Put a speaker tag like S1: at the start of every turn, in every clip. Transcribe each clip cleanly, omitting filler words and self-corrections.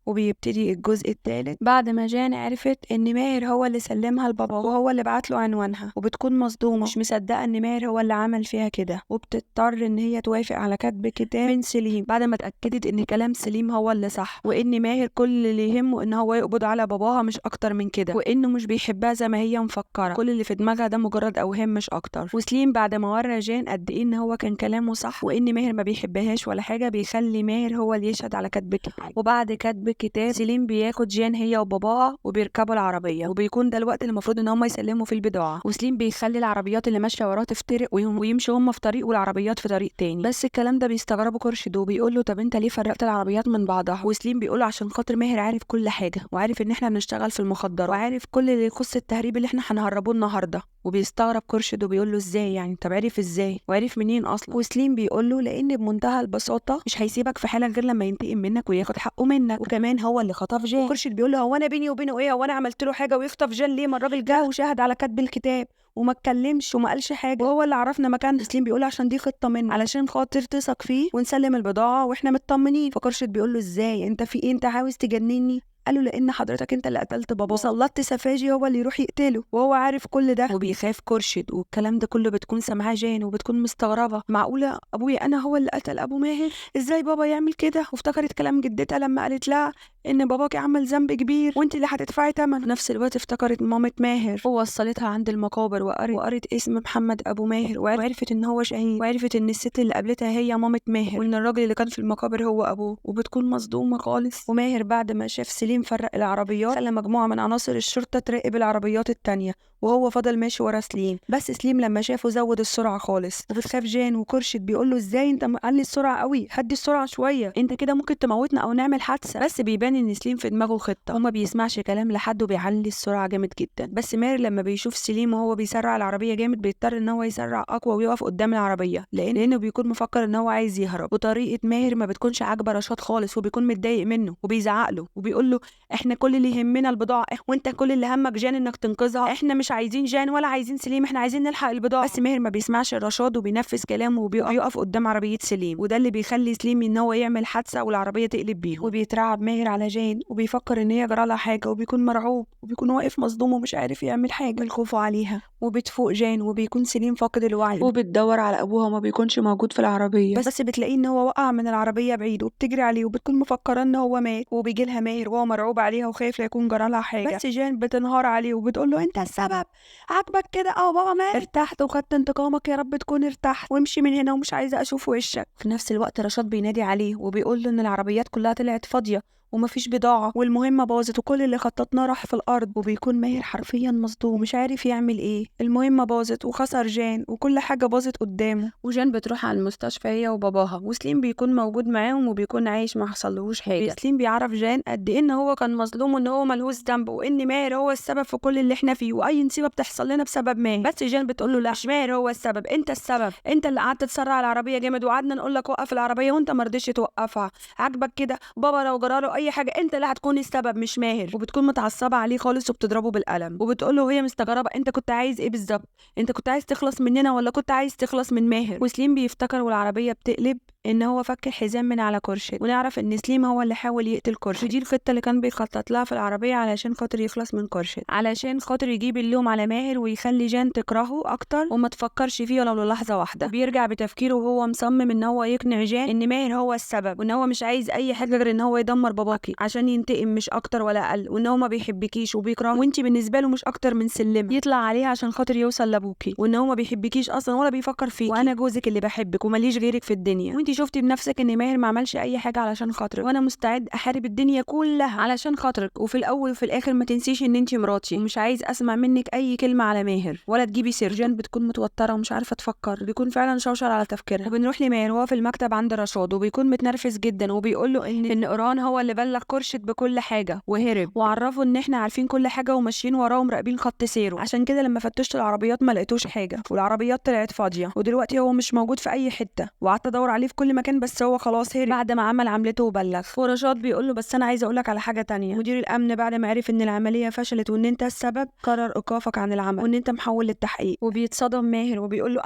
S1: وبيبتدي الجزء الثالث بعد ما جان عرفت ان ماهر هو اللي سلمها لبابا وهو اللي بعت له عنوانها، وبتكون مصدومه مش مصدقه ان ماهر هو اللي عمل فيها كده، وبتضطر ان هي توافق على كتب كتاب من سليم بعد ما اتاكدت ان كلام سليم هو اللي صح، وان ماهر كل اللي يهمه ان هو يقبض على باباها مش اكتر من كده، وانه مش بيحبها زي ما هي مفكره، كل اللي في دماغها ده مجرد اوهام مش اكتر. وسليم بعد ما ورى جان قد ايه ان هو كان كلامه صح وان ماهر ما بيحبهاش ولا حاجه، بيخلي ماهر هو اللي يشهد على كتب الكتاب. وبعد كتب الكتاب سليم بياخد جان هي وباباها وبيركبوا العربيه، وبيكون ده الوقت اللي المفروض ان هم يسلموا فيه البضاعه، وسليم بيخلي العربيات اللي ماشيه وراه تفترق ويمشوا هم في طريق والعربيات في طريق تاني. بس الكلام ده بيستغربه خورشيد وبيقول له طب انت ليه فرقت العربيات من بعضها؟ وسليم بيقول له عشان خاطر ماهر عارف كل حاجه، وعارف ان احنا بنشتغل في المخدرات، وعارف كل اللي يخص التهريب اللي احنا هنهربوه النهارده. وبيستغرب خورشيد وبيقول له ازاي يعني؟ طب عرف ازاي وعرف منين اصلا؟ وسليم بيقول له لان بمنتهى البساطه مش هيسيبك في حالك غير لما ينتقم منك وياخد حقه منك، وكمان هو اللي خطف جان. خورشيد بيقول له هو انا بيني وبينه ايه؟ هو انا عملت له حاجه ويخطف جان ليه؟ ما الراجل جه وشاهد على كتب الكتاب وما اتكلمش وما قالش حاجه، وهو اللي عرفنا مكان. سليم بيقول عشان دي خطه منه علشان خاطر تثق فيه ونسلم البضاعه واحنا مطمنين. فخورشيد بيقول له ازاي؟ انت في ايه؟ انت عاوز تجنني؟ قال له لان حضرتك انت اللي قتلت بابا وسلطت سفاجي هو اللي يروح يقتله، وهو عارف كل ده وبيخاف خورشيد. والكلام ده كله بتكون سامعاه جان وبتكون مستغربه، معقوله ابويا انا هو اللي قتل ابو ماهر؟ ازاي بابا يعمل كده؟ وافتكرت كلام جدتها لما قالت لها ان باباكي عمل ذنب كبير وانت اللي هتدفعي ثمن. في نفس الوقت افتكرت مامة ماهر ووصلتها عند المقابر وقرت اسم محمد ابو ماهر، وعرفت ان هو شهيد، وعرفت ان الست اللي قابلتها هي مامة ماهر، وان الراجل اللي كان في المقابر هو ابوه. وبتكون مصدومه خالص. وماهر بعد ما شاف سليم فرق العربيات خلى مجموعه من عناصر الشرطه تراقب العربيات التانية، وهو فضل ماشي ورا سليم. بس سليم لما شافه زود السرعه خالص. وبتخاف جان وخورشيد بيقول له ازاي انت معلي السرعه قوي؟ هدي السرعه شويه، انت كده ممكن تموتنا او نعمل حادثه. بس بيبان ان سليم في دماغه خطه وما بيسمعش كلام لحد وبيعلي السرعه جامد جدا. بس ماهر لما بيشوف سليم وهو بيسرع العربيه جامد بيضطر ان هو يسرع اقوى ويقف قدام العربيه لانه بيكون مفكر ان هو عايز يهرب. وطريقه ماهر ما بتكونش عاجبه رشاد خالص، وبيكون متضايق منه وبيزعق له وبيقول له احنا كل اللي يهمنا البضاعه، وانت كل اللي همك جان انك تنقذها، احنا مش عايزين جان ولا عايزين سليم، احنا عايزين نلحق البضاعه. بس ماهر ما بيسمعش رشاد وبينفذ كلامه وبيقف قدام عربيه سليم، وده اللي بيخلي سليم ان هو يعمل حادثه والعربيه تقلب بيهم. وبيترعب ماهر على جان وبيفكر ان هي جرالها حاجه، وبيكون مرعوب وبيكون واقف مصدوم ومش عارف يعمل حاجه من خوفه عليها. وبتفوق جان وبيكون سليم فاقد الوعي وبتدور على ابوها وما بيكونش موجود في العربيه، بس بتلاقيه ان هو وقع من العربيه بعيد وبتجري عليه وبتكون مفكره ان هو مات. وبيجي لها ماهر وهو مرعوب عليها وخايف لا يكون جرالها حاجه، بس جان بتنهار عليه وبتقول له انت السبب، عاجبك كده؟ بابا مات، ارتحت وخدت انتقامك، يا رب تكون ارتحت وامشي من هنا ومش عايزه اشوف وشك. في نفس الوقت رشاد بينادي عليه وبيقول له ان العربيات كلها طلعت فاضيه ومفيش بضاعة والمهمة باظت وكل اللي خططناه راح في الأرض. وبيكون ماهر حرفيا مصدوم مش عارف يعمل ايه، المهمة باظت وخسر جان وكل حاجة باظت قدامه. وجان بتروح على المستشفى هي وباباها، وسليم بيكون موجود معاهم وبيكون عايش ما حصلهوش حاجة. سليم بيعرف جان قد ايه ان هو كان مظلوم وان هو ملهوش ذنب وان ماهر هو السبب في كل اللي احنا فيه واي نصيبة بتحصل لنا بسبب ماهر. بس جان بتقول له لا، مش ماهر هو السبب، انت السبب، انت اللي قعدت تسرع العربية جامد وقعدنا نقول لك وقف العربية وانت ما رضيتش توقفها، عاجبك كده؟ بابا لو جراله اي حاجه انت اللي هتكون السبب مش ماهر. وبتكون متعصبه عليه خالص وبتضربه بالقلم وبتقول له وهي مستغربه انت كنت عايز ايه بالظبط؟ انت كنت عايز تخلص مننا ولا كنت عايز تخلص من ماهر؟ وسليم بيفتكر والعربيه بتقلب ان هو فك الحزام من على خورشيد، ونعرف ان سليم هو اللي حاول يقتل خورشيد. دي الخطه اللي كان بيخطط لها في العربيه علشان خاطر يخلص من خورشيد، علشان خاطر يجيب اللوم على ماهر ويخلي جان تكرهه اكتر وما تفكرش فيه ولو للحظه واحده. بيرجع بتفكيره وهو مصمم ان هو يقنع جان ان ماهر هو السبب وان هو مش عايز اي حاجه غير ان هو يدمر باباكي عشان ينتقم مش اكتر ولا اقل، وان هو ما بيحبكيش وبيكرهه وانت بالنسبه له مش اكتر من سلم يطلع عليها عشان خاطر يوصل لابوكي، وان هو ما بيحبكيش اصلا ولا بيفكر فيكي، وانا جوزك اللي بحبك وماليش غيرك في الدنيا، وانت شفتي بنفسك ان ماهر ما عملش اي حاجه علشان خاطرك، وانا مستعد احارب الدنيا كلها علشان خاطرك، وفي الاول وفي الاخر ما تنسيش ان انت مراتي ومش عايز اسمع منك اي كلمه على ماهر ولا تجيبي سير. جان بتكون متوتره ومش عارفه تفكر، بيكون فعلا شوشر على تفكيرها. وبنروح لماهر وهو في المكتب عند رشاد وبيكون متنرفز جدا وبيقول له ان ايران هو اللي بلغ خورشيد بكل حاجه وهرب، وعرفه ان احنا عارفين كل حاجه وماشيين وراه ومراقبين خط سيره، عشان كده لما فتشت العربيات ما لقيتوش حاجه والعربيات طلعت فاضيه ودلوقتي هو مش موجود في اي حته، وقعدت ادور عليه في كل كل مكان، بس هو خلاص هرب بعد ما عمل عملته وبلغ. ورشاد بيقول له بس انا عايز اقولك على حاجه تانية. مدير الامن بعد ما عرف ان العمليه فشلت وان انت السبب قرر ايقافك عن العمل وان انت محول للتحقيق. وبيتصدم ماهر وبيقول له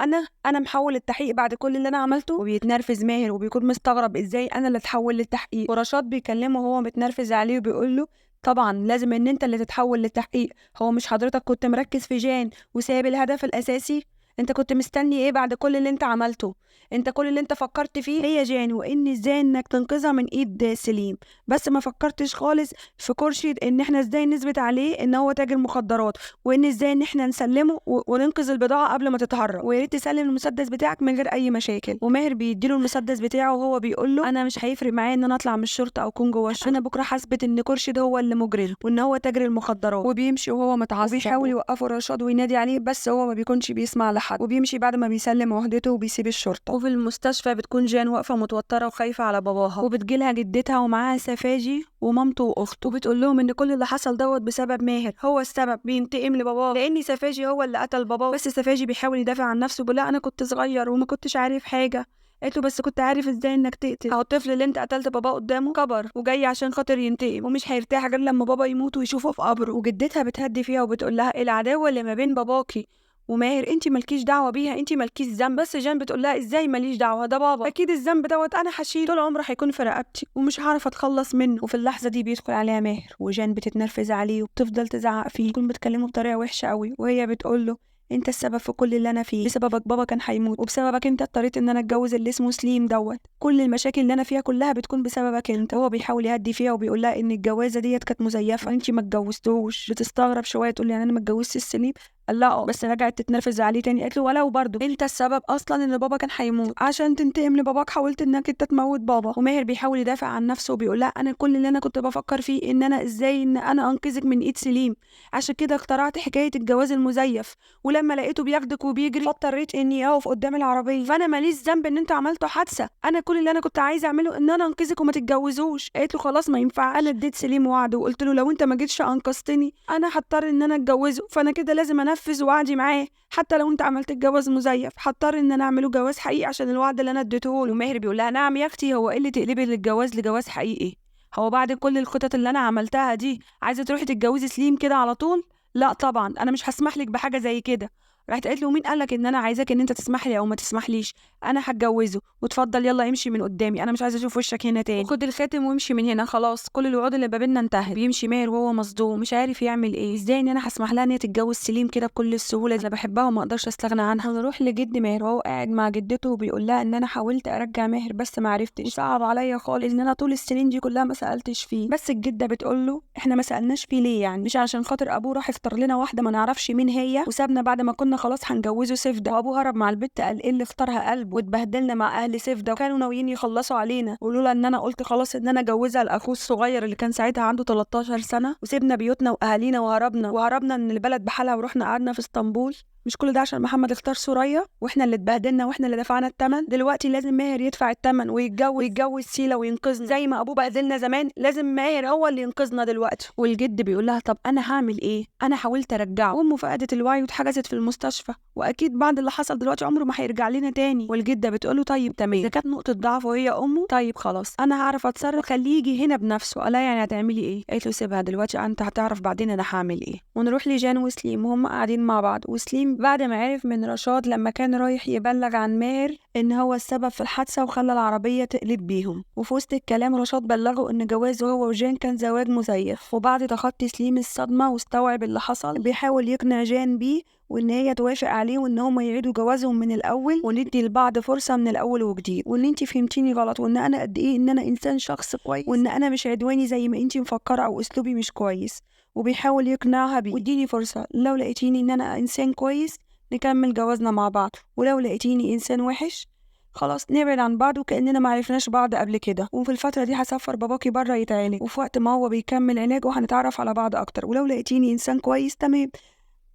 S1: انا محول للتحقيق بعد كل اللي انا عملته. وبيتنرفز ماهر وبيكون مستغرب ازاي انا اللي اتحول للتحقيق. ورشاد بيكلمه وهو متنرفز عليه وبيقول له طبعا لازم ان انت اللي تتحول للتحقيق. هو مش حضرتك كنت مركز في جان وسايب الهدف الاساسي؟ انت كنت مستني ايه بعد كل اللي انت عملته؟ انت كل اللي انت فكرت فيه هي جان وان ازاي انك تنقذها من ايد سليم، بس ما فكرتش خالص في خورشيد ان احنا ازاي نثبت عليه ان هو تاجر مخدرات، وان ازاي ان احنا نسلمه وننقذ البضاعه قبل ما تتهرب، ويا ريت تسلم المسدس بتاعك من غير اي مشاكل. وماهر بيديله المسدس بتاعه وهو بيقول له انا مش هيفرق معايا ان انا اطلع من الشرطه او اكون جوه الشرطه، انا بكره هثبت ان خورشيد هو اللي مجرم وان هو تاجر المخدرات. وبيمشي وهو متعصب وبيحاول يوقفه رشاد وينادي عليه بس هو ما بيكونش بيسمع لحد، وبيمشي بعد ما بيسلم وحدته وبيسيب الشرطه. وفي المستشفى بتكون جان واقفه متوتره وخايفه على باباها، وبتجيلها جدتها ومعاها سفاجي ومامته واخته، وبتقول لهم ان كل اللي حصل دوت بسبب ماهر، هو السبب، بينتقم لباباه لان سفاجي هو اللي قتل باباه. بس سفاجي بيحاول يدافع عن نفسه بيقول لا انا كنت صغير وما كنتش عارف حاجه. قالت له بس كنت عارف ازاي انك تقتل؟ اهو الطفل اللي انت قتلت باباه قدامه كبر وجاي عشان خاطر ينتقم ومش هيرتاح غير لما بابا يموت ويشوفه في قبره. وجدتها بتهدي فيها وبتقول لها العداوه اللي ما بين باباكي وماهر انت مالكيش دعوه بيها، انت مالكيش ذنب. بس جان بتقول لها ازاي ماليش دعوه؟ ده بابا، اكيد الذنب دوت انا هشيل طول عمره هيكون في رقبتي ومش هعرف اتخلص منه. وفي اللحظه دي بيدخل عليها ماهر وجان بتتنرفز عليه وبتفضل تزعق فيه، تكون بتكلمه بطريقه وحشه قوي وهي بتقول له انت السبب في كل اللي انا فيه، بسببك بابا كان هيموت وبسببك انت اضطريت ان انا اتجوز اللي اسمه سليم دوت، كل المشاكل اللي انا فيها كلها بتكون بسببك انت. هو بيحاول يهدي فيها وبيقول لها ان الجوازه ديت كانت مزيفه، انت ما اتجوزتوش. بتستغرب شويه تقول لي يعني انا ما اتجوزتش سليم؟ قال لا بس رجعت تتنرفز عليه تاني. قالت له ولو برضه انت السبب اصلا ان بابا كان هيموت، عشان تنتقم لباباك حاولت انك انت تموت بابا. وماهر بيحاول يدافع عن نفسه وبيقول لا انا كل اللي انا كنت بفكر فيه ان انا ازاي ان انا انقذك من ايد سليم، عشان كده اخترعت حكايه الجواز المزيف، ولما لقيته بياخدك وبيجري فاضطريت اني اقف قدام العربيه، فانا ماليش ذنب ان انتوا عملتوا حادثه، انا كل اللي انا كنت عايزه اعمله ان انا انقذك وما تتجوزوش. قالت له خلاص ما ينفع، انا اديت سليم وعد وقلت له لو انت ما جيتش انقذتني انا هضطر ان انا اتجوزه، فانا كده لازم انفذ وعدي معاه، حتى لو انت عملت الجواز مزيف هضطر ان انا اعمله جواز حقيقي عشان الوعد اللي انا اديته له. وماهر بيقول لها نعم يا اختي، هو ايه اللي تقلبي للجواز لجواز حقيقي؟ هو بعد كل الخطط اللي انا عملتها دي عايزه تروحي تتجوزي سليم كده على طول؟ لا طبعا انا مش هسمح لك بحاجه زي كده. راحت قالت له مين قالك ان انا عايزاك ان انت تسمح لي او ما تسمحليش؟ انا هتجوزه وتفضل يلا امشي من قدامي، انا مش عايزه اشوف وشك هنا تاني، خد الخاتم وامشي من هنا، خلاص كل الوعود اللي ما بيننا انتهت. بيمشي ماهر وهو مصدوم مش عارف يعمل ايه، ازاي ان انا هسمح لها ان هي تتجوز سليم كده بكل السهوله دي؟ انا بحبها وما اقدرش استغنى عنها. هنروح لجد ماهر وهو قاعد مع جدته وبيقول لها ان انا حاولت ارجع ماهر بس ما عرفتش، وصعب عليا خالص ان انا طول السنين دي كلها ما سالتش فيه. بس الجده بتقول له احنا ما سالناش فيه ليه؟ يعني مش عشان خاطر ابوه راح اختار لنا واحده ما نعرفش مين هي وسابنا بعد ما كنا خلاص هنجوزه سفده، وابوه هرب مع البت قال ايه اللي اختارها قلب واتبهدلنا مع اهل سفده وكانوا ناويين يخلصوا علينا، ولولا ان انا قلت خلاص ان انا اجوزها لاخوه الصغير اللي كان ساعتها عنده 13 سنه وسيبنا بيوتنا واهالينا وهربنا من البلد بحالها ورحنا قعدنا في اسطنبول، مش كل ده عشان محمد اختار سوريا واحنا اللي اتبهدلنا واحنا اللي دفعنا الثمن؟ دلوقتي لازم ماهر يدفع الثمن ويتجوز سيلا وينقذنا زي ما ابوه بهدلنا زمان، لازم ماهر هو اللي ينقذنا دلوقتي. والجد بيقول لها طب انا هعمل ايه؟ انا حاولت ارجعه وامه فقدت الوعي واتحجزت في المستشفى واكيد بعد اللي حصل دلوقتي عمره ما هيرجع لنا تاني. والجده بتقول له طيب تمام، اذا كانت نقطه ضعف وهي امه طيب خلاص انا هعرف اتصرف، خليه يجي هنا بنفسه. قال يعني هتعملي ايه؟ قالت له سيبها دلوقتي انت هتعرف بعدين انا هعمل ايه. ونروح لجان وسليم وهم قاعدين مع بعض، وسليم بعد ما عرف من رشاد لما كان رايح يبلغ عن ماهر ان هو السبب في الحادثه وخلى العربيه تقلب بيهم، وفي وسط الكلام رشاد بلغه ان جوازه هو وجان كان زواج مزيف. وبعد تخطي سليم الصدمه واستوعب اللي حصل بيحاول يقنع جان بيه وان هي توافق عليه وان هم يعيدوا جوازهم من الاول وندي لبعض فرصه من الاول وجديد، وان انت فهمتيني غلط وان انا قد ايه ان انا انسان شخص كويس وان انا مش عدواني زي ما انت مفكره او اسلوبي مش كويس. وبيحاول يقنعها بيه واديني فرصه، لو لقيتيني ان انا انسان كويس نكمل جوازنا مع بعض، ولو لقيتيني انسان وحش خلاص نبعد عن بعض وكأننا ما عرفناش بعض قبل كده، وفي الفترة دي هسفر باباكي بره يتعالج وفي وقت ما هو بيكمل علاجه هنتعرف على بعض اكتر، ولو لقيتيني انسان كويس تمام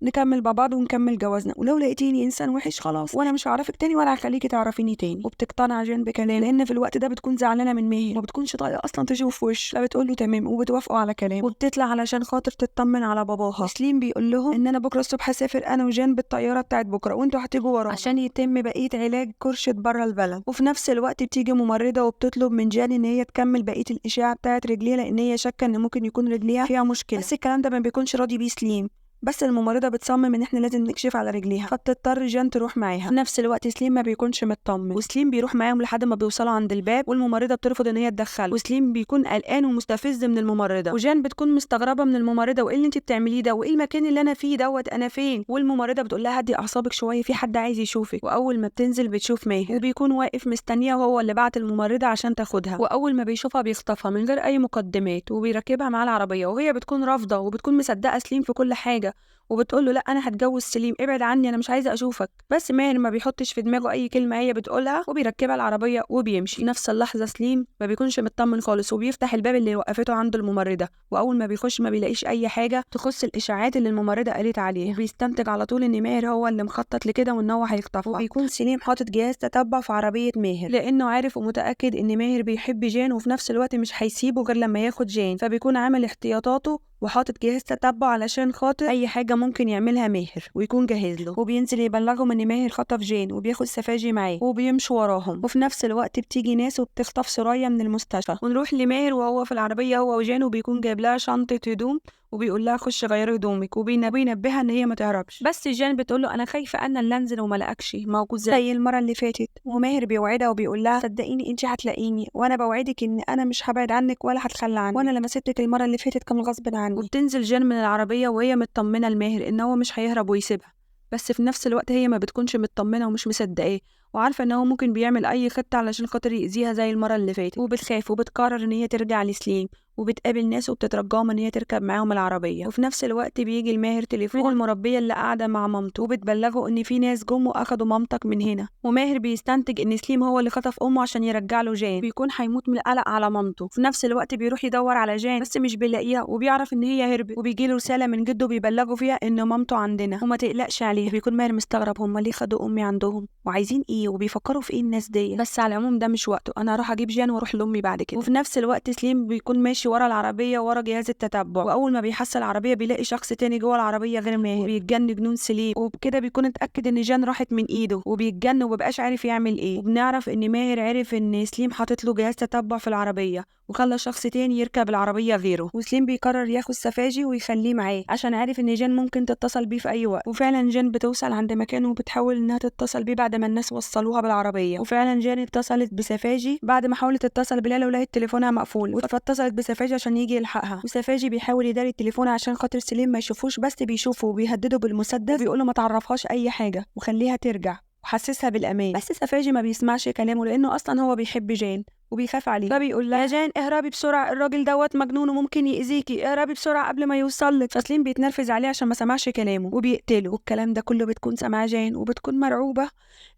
S1: نكمل مع بعض ونكمل جوازنا، ولو لقيتيني انسان وحش خلاص وانا مش هعرفك تاني ولا هخليكي تعرفيني تاني. وبتقتنع جين بكلام، لان في الوقت ده بتكون زعلانه من ماهر وما بتكونش طايقه اصلا تشوف وش. فبتقول له تمام وبتوافقوا على كلام، وبتطلع علشان خاطر تطمن على باباها. سليم بيقول لهم ان انا بكره الصبح هسافر انا وجين بالطياره بتاعت بكره، وانتوا هتيجوا ورانا عشان يتم بقيه علاج كرشة بره البلد. وفي نفس الوقت بتيجي ممرضه وبتطلب من جان ان هي تكمل بقيه الاشعه بتاعت رجليها، لان هي شاكه ان ممكن يكون رجليها فيها مشكله. بس الكلام ده ما بيكونش راضي بيه سليم، بس الممرضه بتصمم ان احنا لازم نكشف على رجليها، فبتضطر جان تروح معاها. في نفس الوقت سليم ما بيكونش مطمن، وسليم بيروح معاهم لحد ما بيوصلوا عند الباب، والممرضه بترفض ان هي تدخله، وسليم بيكون قلقان ومستفز من الممرضه، وجان بتكون مستغربه من الممرضه، وايه اللي انت بتعمليه ده، وايه المكان اللي انا فيه دوت، انا فين؟ والممرضه بتقول لها هدي اعصابك شويه، في حد عايز يشوفك. واول ما بتنزل بتشوف ماهر، وبيكون واقف مستنيها، وهو اللي بعت الممرضه عشان تاخدها. واول ما بيشوفها بيخطفها من غير اي مقدمات، وبيركبها معاه العربيه، وهي بتكون رافضه وبتكون مصدقه سليم في كل حاجه، وبتقول له لا انا هتجوز سليم، ابعد عني انا مش عايزه اشوفك. بس ماهر ما بيحطش في دماغه اي كلمه هي بتقولها، وبيركبها العربيه وبيمشي. في نفس اللحظه سليم ما بيكونش مطمن خالص، وبيفتح الباب اللي وقفته عند الممرضه، واول ما بيخش ما بيلاقيش اي حاجه تخص الاشاعات اللي الممرضه قالت عليه، وبيستنتج على طول ان ماهر هو اللي مخطط لكده وان هو هيخطفها. وبيكون سليم حاطط جهاز تتبع في عربيه ماهر، لانه عارف ومتاكد ان ماهر بيحب جان، وفي نفس الوقت مش هيسيبه غير لما ياخد جان، فبيكون عامل احتياطاته وحاطط جهاز تتبع علشان خاطر اي حاجه ممكن يعملها ماهر ويكون جاهز له. وبينزل يبلغهم ان ماهر خطف جين وبياخد سفاجي معاه، وبيمشوا وراهم. وفي نفس الوقت بتيجي ناس وبتخطف سرايا من المستشفى، ونروح لماهر وهو في العربيه هو وجين، وبيكون جايب لها شنطه هدوم وبيقول لها خش غيري هدومك، وبينبهها ان هي ما تهربش. بس جان بتقول له انا خايفه انا اللي انزل وما لاقكش موجود زي المره اللي فاتت. وماهر بيوعدها وبيقول لها صدقيني انت هتلاقيني، وانا بوعدك ان انا مش هبعد عنك ولا هتخلى عنك، وانا لما سبتك المره اللي فاتت كان غصب عني. وبتنزل جان من العربيه وهي مطمنه لماهر ان هو مش هيهرب ويسيبها، بس في نفس الوقت هي ما بتكونش مطمنه ومش مصدقاه، وعارفه ان هو ممكن بيعمل اي خطه علشان خاطر يأذيها زي المره اللي فاتت. وبتخاف وبتقرر ان هي ترجع لسليم، وبتقابل ناس وبتترجاهم ان هي تركب معاهم العربيه. وفي نفس الوقت بيجي الماهر تليفون المربيه اللي قاعده مع مامته، وبتبلغه ان في ناس جم واخدوا مامتك من هنا. وماهر بيستنتج ان سليم هو اللي خطف امه عشان يرجع له جان، بيكون هيموت من القلق على مامته. في نفس الوقت بيروح يدور على جان بس مش بيلاقيها، وبيعرف ان هي هربت، وبيجي له رساله من جده بيبلغه فيها ان مامته عندنا وما تقلقش عليها. بيكون ماهر مستغرب هم ليه خدوا امي عندهم وعايزين ايه وبيفكروا في ايه الناس دي، بس على العموم ده مش وقته، انا هروح اجيب جان واروح لامي بعد كده. وفي نفس الوقت سليم بيكون ماشي ورا العربيه ورا جهاز التتبع، واول ما بيحصل العربيه بيلاقي شخص تاني جوه العربيه غير ماهر، وبيتجن جنون سليم، وبكده بيكون اتاكد ان جان راحت من ايده، وبيتجن ومبقاش عارف يعمل ايه. وبنعرف ان ماهر عرف ان سليم حاطط له جهاز تتبع في العربيه وخلى شخص تاني يركب العربيه غيره. وسليم بيقرر ياخد سفاجي ويخليه معاه عشان عارف ان جان ممكن تتصل بيه في اي وقت. وفعلا جان بتوصل عند مكانه وبتحاول انها تتصل بيه بعد ما الناس وصلوها بالعربيه. وفعلا جان اتصلت بسفاجي بعد ما حاولت تتصل بليلى ولقيت تليفونها مقفول، فاتصلت بسفاجي عشان يجي يلحقها. وسفاجي بيحاول يداري التليفون عشان خاطر سليم ما يشوفوش، بس بيشوفه وبيهدده بالمسدس وبيقول له ما تعرفهاش اي حاجه وخليها ترجع وحسسها بالامان. بس سفاجي ما بيسمعش كلامه لانه اصلا هو بيحب جان وبيخاف عليه، فبيقول لها يا جان اهربي بسرعه، الراجل دوت مجنون وممكن يأذيكي، اهربي بسرعه قبل ما يوصلك. فسليم بيتنرفز عليه عشان ما سمعش كلامه وبيقتله. والكلام ده كله بتكون سامعاه جان وبتكون مرعوبه،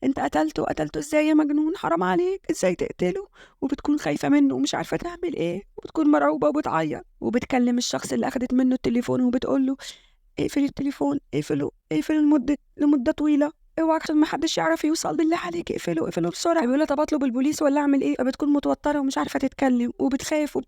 S1: انت قتلته ازاي يا مجنون، حرام عليك ازاي تقتله؟ وبتكون خايفه منه ومش عارفه تعمل ايه، وبتكون مرعوبه وبتعيط. وبتكلم الشخص اللي اخدت منه التليفون وبتقول له اقفل التليفون، اقفله لمده طويله، اوعى عشان ما حدش يعرف يوصل، بالله عليك اقفله بسرعه. بيقول لها طب اطلب البوليس ولا اعمل ايه؟ فبتكون متوتره ومش عارفه تتكلم وبتخاف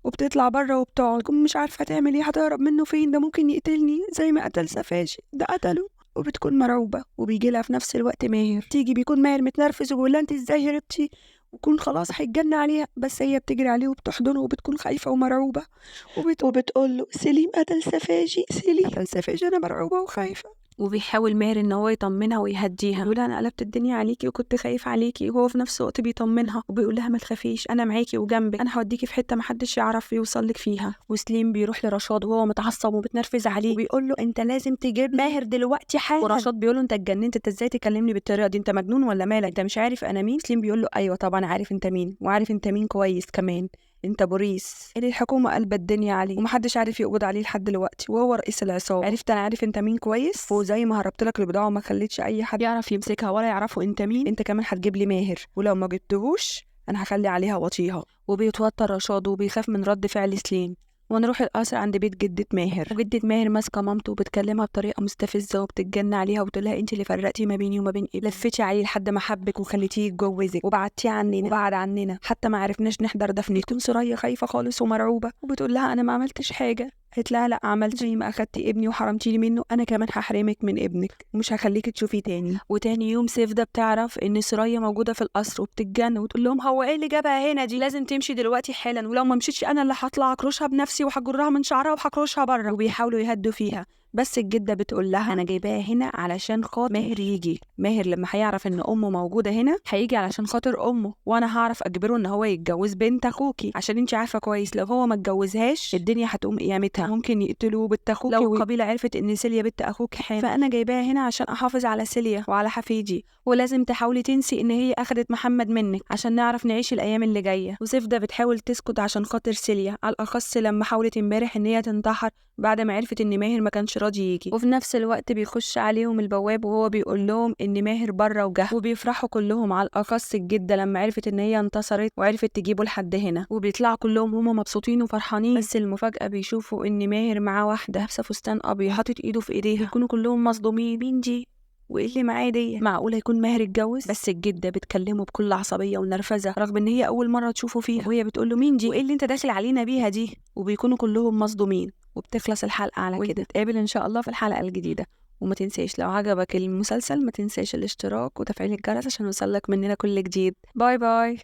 S1: وبتطلع بره وبتقعد، بتكون مش عارفه تعمل ايه، هتهرب منه فين؟ ده ممكن يقتلني زي ما قتل سفاجي، ده قتله. وبتكون مرعوبه. وبيجي لها في نفس الوقت ماهر، تيجي بيكون ماهر متنرفز وبيقول لها انت ازاي هربتي، ويكون خلاص هيتجن عليها، بس هي بتجري عليه وبتحضنه وبتكون خايفه ومرعوبه وبتقول له سليم قتل سفاجي، سليم قتل سفاجي، انا مرعوبه وخايفه. وبيحاول ماهر ان هو يطمنها ويهديها، بيقول انا قلبت الدنيا عليكي وكنت خايف عليكي، وهو في نفس الوقت بيطمنها وبيقول لها ما تخافيش انا معاكي وجنبك، انا هوديكي في حته ما حدش يعرف يوصل لك فيها. وسليم بيروح لرشاد وهو متعصب ومتنرفز عليه وبيقول له انت لازم تجيب ماهر دلوقتي حالا. ورشاد بيقول له انت اتجننت، انت ازاي تكلمني بالطريقه دي، انت مجنون ولا مالك، انت مش عارف انا مين؟ سليم بيقول له ايوه طبعا عارف انت مين، وعارف انت مين كويس كمان، انت بوريس اللي الحكومه قلبت الدنيا عليه ومحدش عارف يقبض عليه لحد دلوقتي، وهو رئيس العصابه. عرفت انا عارف انت مين كويس، وزي ما هربت لك البضاعه وما خليتش اي حد يعرف يمسكها ولا يعرفوا انت مين، انت كمان هتجيب لي ماهر، ولو ما جبتهوش انا هخلي عليها وطيها. وبيتوتر رشاد وبيخاف من رد فعل سليم، ونروح القصر عند بيت جدة ماهر، وجدة ماهر ماسكة مامته وبتكلمها بطريقة مستفزة وبتتجن عليها وبتقولها انت اللي فرقتي ما بيني وما بين ابني، لفتي عليه لحد ما حبك وخليتيه يتجوزك وبعدتيه عننا وبعد عننا حتى ما عرفناش نحضر دفنته. تكون سوريا خايفة خالص ومرعوبة وبتقول لها انا ما عملتش حاجة. قالت لها لا عملت، زي ما اخدتي ابني وحرمتيني منه انا كمان هحرمك من ابنك ومش هخليكي تشوفيه تاني. وتاني يوم سيفدا بتعرف ان سوريا موجوده في القصر وبتتجن وتقول لهم هو ايه اللي جابها هنا دي، لازم تمشي دلوقتي حالا، ولو ما مشيتش انا اللي هطلع اكرشها بنفسي وهجرها من شعرها وهكرشها بره. وبيحاولوا يهدوا فيها بس الجده بتقول لها انا جايباها هنا علشان خاطر ماهر يجي. ماهر لما هيعرف ان امه موجوده هنا هيجي علشان خاطر امه، وانا هعرف اجبره ان هو يتجوز بنت اخوكي، عشان انت عارفه كويس لو هو ما اتجوزهاش الدنيا هتقوم قيامتها، ممكن يقتلوه بنت اخوكي لو القبيله عرفت ان سيليا بنت اخوك حامل. فانا جايباها هنا عشان احافظ على سيليا وعلى حفيدي، ولازم تحاولي تنسي ان هي اخدت محمد منك عشان نعرف نعيش الايام اللي جايه. وسيفدا بتحاول تسكت عشان خاطر سيليا، على الاخص لما حاولت امبارح ان هي تنتحر بعد ما عرفت ان ماهر ما كانش راضي يجي. وفي نفس الوقت بيخش عليهم البواب وهو بيقول لهم ان ماهر بره وجه، وبيفرحوا كلهم على الاخص الجده لما عرفت ان هي انتصرت وعرفت تجيبه لحد هنا، وبيطلعوا كلهم هم مبسوطين وفرحانين. بس المفاجاه بيشوفوا ان ماهر معاه واحده لابسه فستان ابيض حاطط ايده في ايديها، بيكونوا كلهم مصدومين مين دي وايه اللي معاه دي، معقوله يكون ماهر اتجوز؟ بس الجده بتكلمه بكل عصبيه ونرفزه رغم ان هي اول مره تشوفه فيها، وهي بتقول له مين دي وايه اللي انت داخل علينا بيها دي، وبيكونوا كلهم مصدومين. وبتخلص الحلقه على كده، نتقابل ان شاء الله في الحلقه الجديده. وما تنساش لو عجبك المسلسل ما تنساش الاشتراك وتفعيل الجرس عشان يوصلك مننا كل جديد. باي باي.